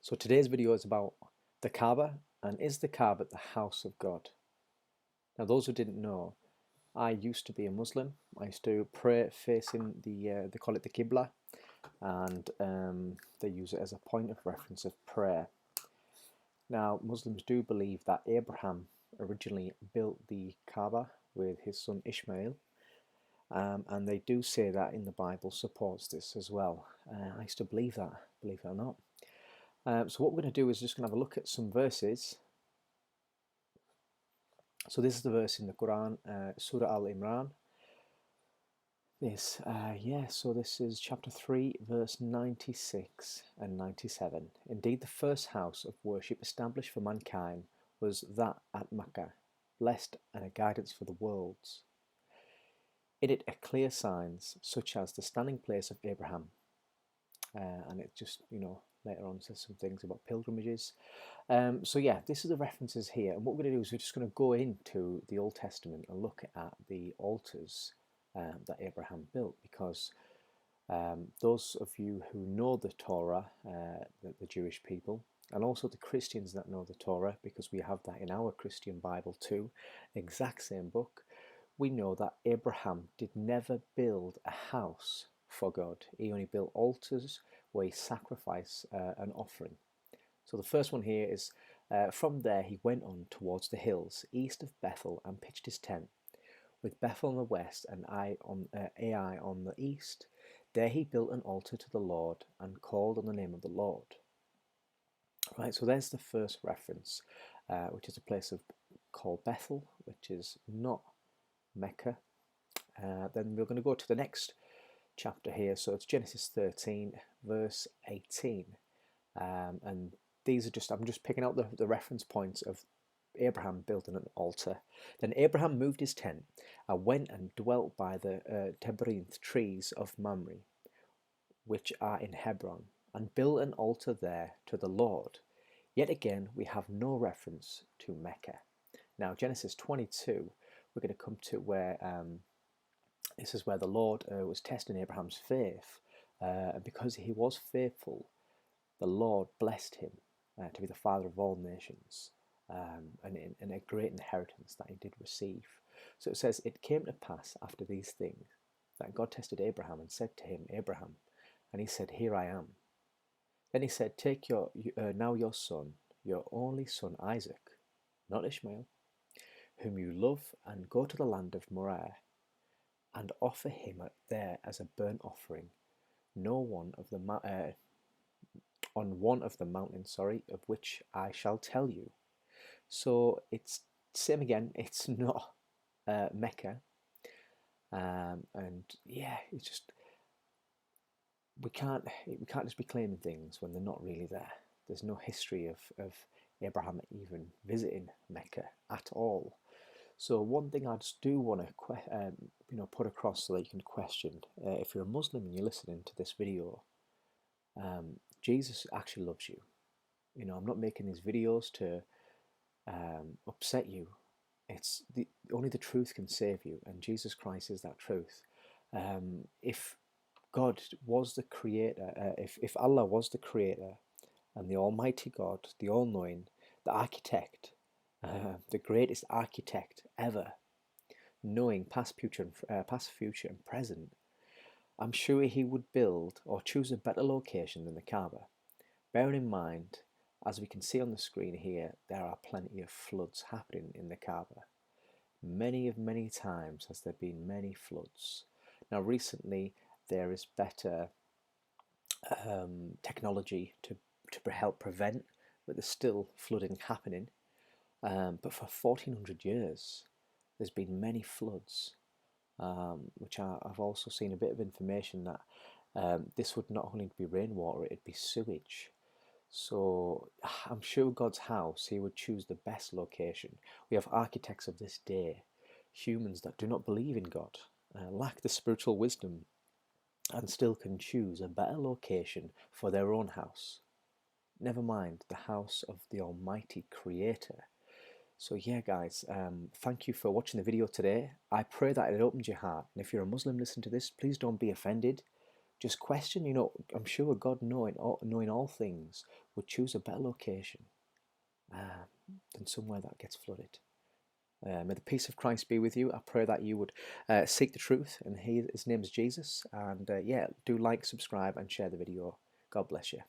So today's video is about the Kaba, and is the Kaba the house of God? Now, those who didn't know, I used to be a Muslim. I used to pray facing they call it the Qibla, and they use it as a point of reference of prayer. Now, Muslims do believe that Abraham originally built the Kaaba with his son Ishmael, and they do say that in the Bible supports this as well. I used to believe that, believe it or not. So what we're going to do is just going to have a look at some verses. So this is the verse in the Quran, Surah Al-Imran. So this is chapter 3, verse 96 and 97. Indeed, the first house of worship established for mankind was that at Makkah, blessed and a guidance for the worlds. In it are clear signs, such as the standing place of Abraham. And it just, later on says some things about pilgrimages. So yeah, this is the references here. And what we're going to do is we're just going to go into the Old Testament and look at the altars that Abraham built, because those of you who know the Torah, the Jewish people, and also the Christians that know the Torah, because we have that in our Christian Bible too, exact same book, we know that Abraham did never build a house for God. He only built altars where he sacrificed an offering. So the first one here is, from there he went on towards the hills east of Bethel and pitched his tent, with Bethel on the west and Ai on the east. There he built an altar to the Lord and called on the name of the Lord. Right, so there's the first reference, which is a place called Bethel, which is not Mecca. Then we're going to go to the next chapter here. So it's Genesis 13, verse 18. And these are I'm just picking out the reference points of Abraham building an altar. Then Abraham moved his tent and went and dwelt by the terebinth trees of Mamre, which are in Hebron, and built an altar there to the Lord. Yet again, we have no reference to Mecca. Now, Genesis 22, we're going to come to where this is where the Lord was testing Abraham's faith. And because he was faithful, the Lord blessed him to be the father of all nations, and a great inheritance that he did receive. So it says, it came to pass after these things that God tested Abraham and said to him, Abraham, and he said, here I am. Then he said, take now your son, your only son Isaac, not Ishmael, whom you love, and go to the land of Moriah, and offer him there as a burnt offering, on one of the mountains, of which I shall tell you. So it's same again. It's not Mecca, and yeah, it's just we can't just be claiming things when they're not really there. There's no history of Abraham even visiting Mecca at all. So one thing I just do want to put across so that you can question, if you're a Muslim and you're listening to this video, Jesus actually loves you. I'm not making these videos to upset you. It's only the truth can save you, and Jesus Christ is that truth. If God was the creator, if Allah was the creator and the Almighty God, the all-knowing, the architect, the greatest architect ever, knowing past, future, and present, I'm sure he would build or choose a better location than the Kaaba. Bearing in mind, as we can see on the screen here, there are plenty of floods happening in the Kaaba. Many times has there been many floods. Now recently there is better technology to help prevent, but there's still flooding happening. But for 1400 years there's been many floods, which I've also seen a bit of information that this would not only be rainwater, it'd be sewage. So I'm sure God's house, he would choose the best location. We have architects of this day, humans that do not believe in God, lack the spiritual wisdom, and still can choose a better location for their own house. Never mind the house of the Almighty Creator. So yeah, guys, thank you for watching the video today. I pray that it opened your heart. And if you're a Muslim listening to this, please don't be offended. just question. I'm sure God, knowing all things, would choose a better location than somewhere that gets flooded. May the peace of Christ be with you. I pray that you would seek the truth, and his name is Jesus. And do like, subscribe, and share the video. God bless you.